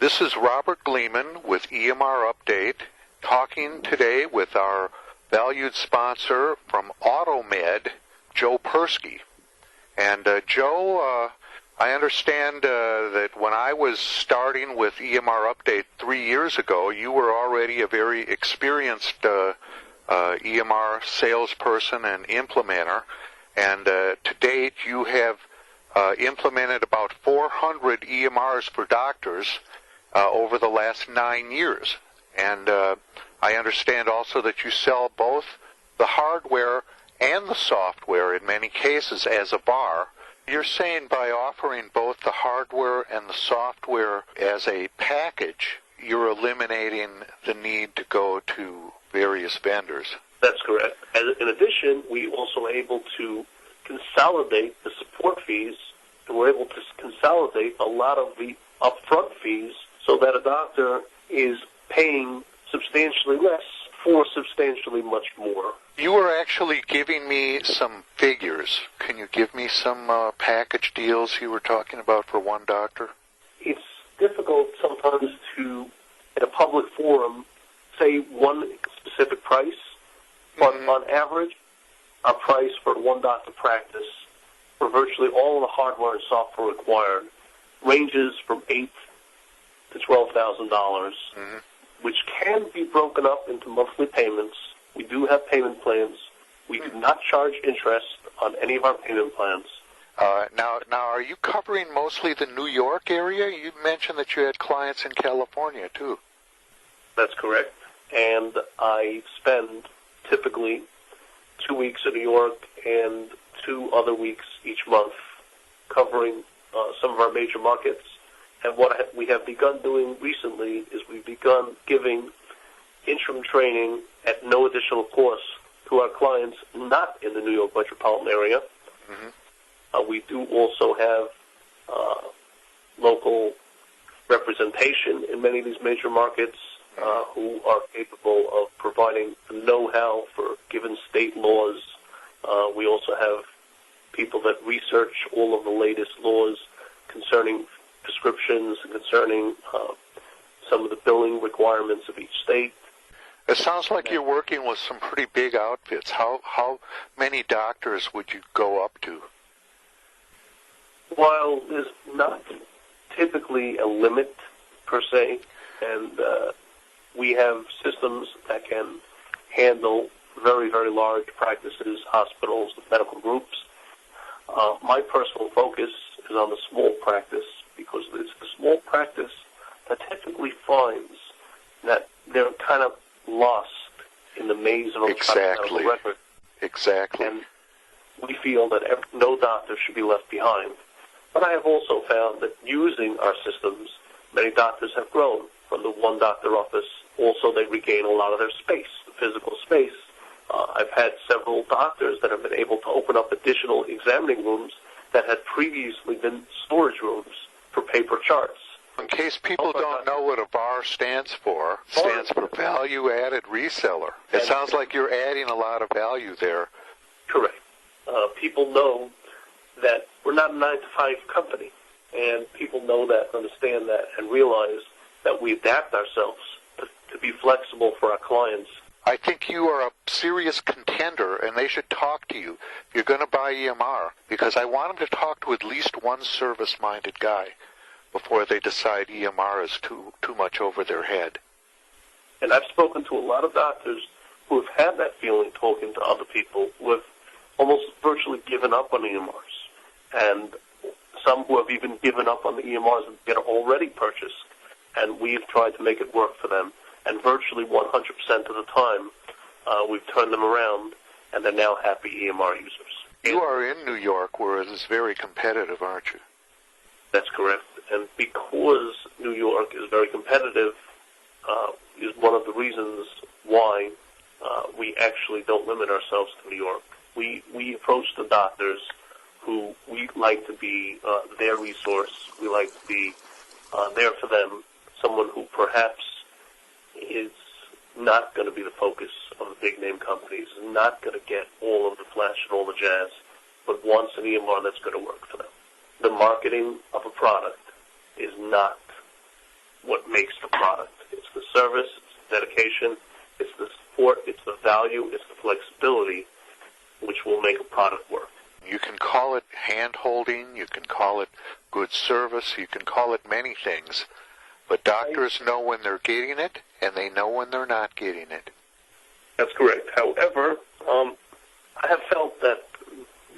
This is Robert Gleeman with EMR Update, talking today with our valued sponsor from AutoMED, Joe Persky. And Joe, I understand that when I was starting with EMR Update 3 years ago, you were already a very experienced EMR salesperson and implementer. And to date, you have implemented about 400 EMRs for doctors over the last 9 years. And I understand also that you sell both the hardware and the software in many cases as a bar. You're saying by offering both the hardware and the software as a package, you're eliminating the need to go to various vendors. That's correct. And in addition, we also are able to consolidate the support fees, and we're able to consolidate a lot of the upfront fees so that a doctor is paying substantially less for substantially much more. You were actually giving me some figures. Can you give me some package deals you were talking about for one doctor? It's difficult sometimes to, in a public forum, say one specific price, but on average, our price for one doctor practice for virtually all of the hardware and software required ranges from $8,000 to $12,000, which can be broken up into monthly payments. We do have payment plans. We do not charge interest on any of our payment plans. Now, are you covering mostly the New York area? You mentioned that you had clients in California, too. That's correct. And I spend typically 2 weeks in New York and 2 other weeks each month covering some of our major markets. And what we have begun doing recently is we've begun giving interim training at no additional cost to our clients not in the New York metropolitan area. We do also have local representation in many of these major markets who are capable of providing the know-how for given state laws. We also have people that research all of the latest laws concerning prescriptions and concerning some of the billing requirements of each state. It sounds like you're working with some pretty big outfits. How many doctors would you go up to? While there's not typically a limit per se, and we have systems that can handle very, very large practices, hospitals, medical groups, my personal focus is on the small practice, because it's the small practice that typically finds that they're kind of lost in the maze of electronic medical record. Exactly. And we feel that no doctor should be left behind. But I have also found that using our systems, many doctors have grown from the one doctor office. Also, they regain a lot of their space, the physical space. I've had several doctors that have been able to open up additional examining rooms that had previously been storage rooms for paper charts. In case people don't know what a VAR stands for, it stands for Value Added Reseller. It sounds like you're adding a lot of value there. Correct. People know that we're not a 9-to-5 company, and people know that, understand that, and realize that we adapt ourselves to be flexible for our clients. I think you are a serious contender, and they should talk to you if you're going to buy EMR, because I want them to talk to at least one service-minded guy before they decide EMR is too much over their head. And I've spoken to a lot of doctors who have had that feeling talking to other people who have almost virtually given up on EMRs, and some who have even given up on the EMRs that are already purchased, and we've tried to make it work for them. And virtually 100% of the time, we've turned them around, and they're now happy EMR users. You are in New York, where it is very competitive, aren't you? That's correct. And because New York is very competitive, is one of the reasons why we actually don't limit ourselves to New York. We approach the doctors who we like to be their resource. We like to be there for them, someone who perhaps is not going to be the focus of the big-name companies, not going to get all of the flash and all the jazz, but wants an EMR that's going to work for them. The marketing of a product is not what makes the product. It's the service, it's the dedication, it's the support, it's the value, it's the flexibility, which will make a product work. You can call it hand-holding, you can call it good service, you can call it many things, but doctors know when they're getting it, and they know when they're not getting it. That's correct. However, I have felt that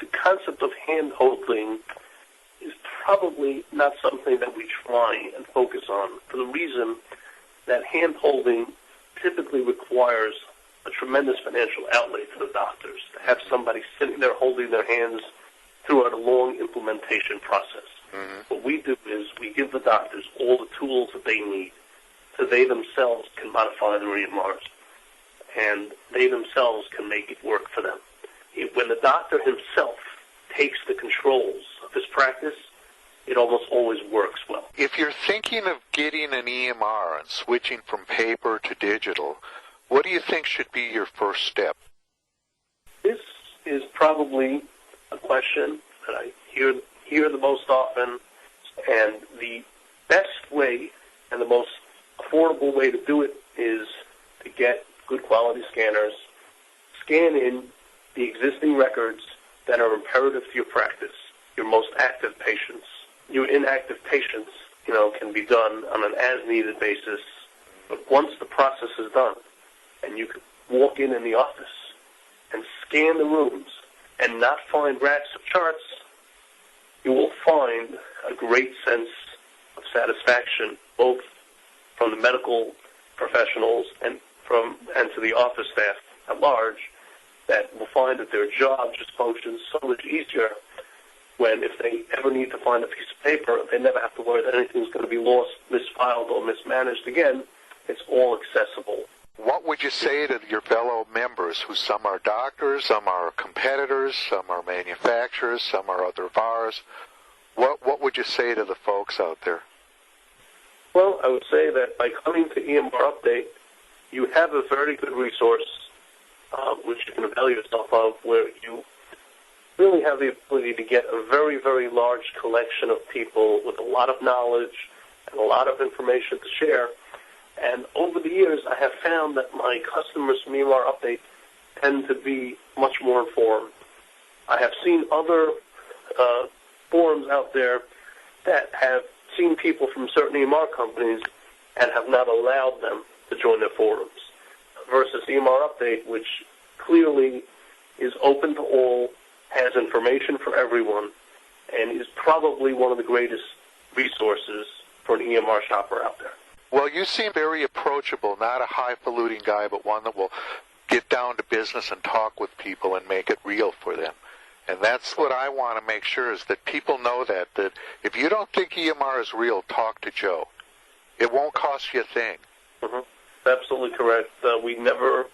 the concept of hand-holding is probably not something that we try and focus on, for the reason that hand-holding typically requires a tremendous financial outlay for the doctors to have somebody sitting there holding their hands throughout a long implementation process. Mm-hmm. What we do is we give the doctors all the tools that they need so they themselves can modify their EMRs, and they themselves can make it work for them. When the doctor himself takes the controls of his practice, it almost always works well. If you're thinking of getting an EMR and switching from paper to digital, what do you think should be your first step? This is probably a question that I hear the most often, and the best way and the most affordable way to do it is to get good quality scanners, scan in the existing records that are imperative to your practice, your most active patients. Your inactive patients, can be done on an as-needed basis, but once the process is done, and you can walk in the office and scan the rooms and not find racks of charts, you will find a great sense of satisfaction, both from the medical professionals and to the office staff at large, that will find that their job just functions so much easier when, if they ever need to find a piece of paper, they never have to worry that anything's going to be lost, misfiled, or mismanaged again. It's all accessible. What would you say to your fellow members, who some are doctors, some are competitors, some are manufacturers, some are other VARs? What would you say to the folks out there? Well, I would say that by coming to EMR Update, you have a very good resource which you can avail yourself of, where you really have the ability to get a very, very large collection of people with a lot of knowledge and a lot of information to share. And over the years, I have found that my customers from EMR Update tend to be much more informed. I have seen other forums out there that have seen people from certain EMR companies and have not allowed them to join their forums, versus EMR Update, which clearly is open to all, has information for everyone, and is probably one of the greatest resources for an EMR shopper out there. Well, you seem very approachable, not a highfalutin guy, but one that will get down to business and talk with people and make it real for them. And that's what I want to make sure, is that people know that if you don't think EMR is real, talk to Joe. It won't cost you a thing. Mm-hmm. Absolutely correct. We never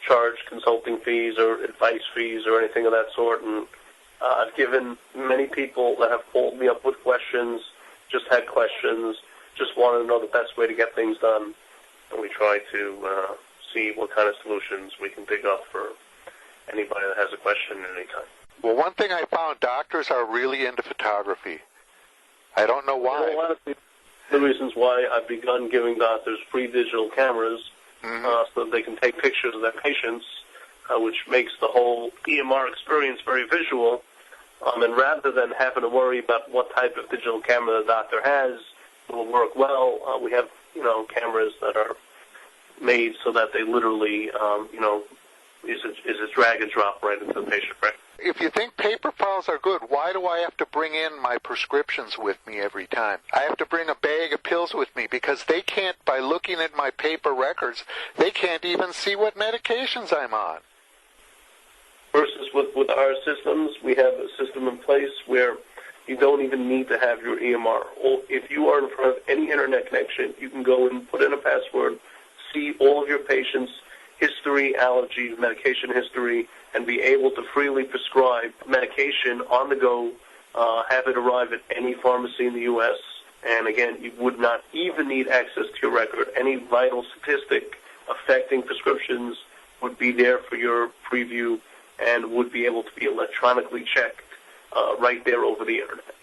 charge consulting fees or advice fees or anything of that sort. And I've given many people that have called me up with questions, just had questions, just wanted to know the best way to get things done. And we try to see what kind of solutions we can dig up for anybody that has a question at any time. Well, one thing I found, doctors are really into photography. I don't know why. Well, honestly, the reasons why I've begun giving doctors free digital cameras so that they can take pictures of their patients, which makes the whole EMR experience very visual. And rather than having to worry about what type of digital camera the doctor has will work well, we have, cameras that are made so that they literally, is a drag and drop right into the patient record. If you think paper files are good, why do I have to bring in my prescriptions with me every time? I have to bring a bag of pills with me, because they can't, by looking at my paper records, they can't even see what medications I'm on. Versus with our systems, we have a system in place where you don't even need to have your EMR. If you are in front of any internet connection, you can go and put in a password, see all of your patients' history, allergies, medication history, and be able to freely prescribe medication on the go, have it arrive at any pharmacy in the U.S. And again, you would not even need access to your record. Any vital statistic affecting prescriptions would be there for your preview and would be able to be electronically checked right there over the internet.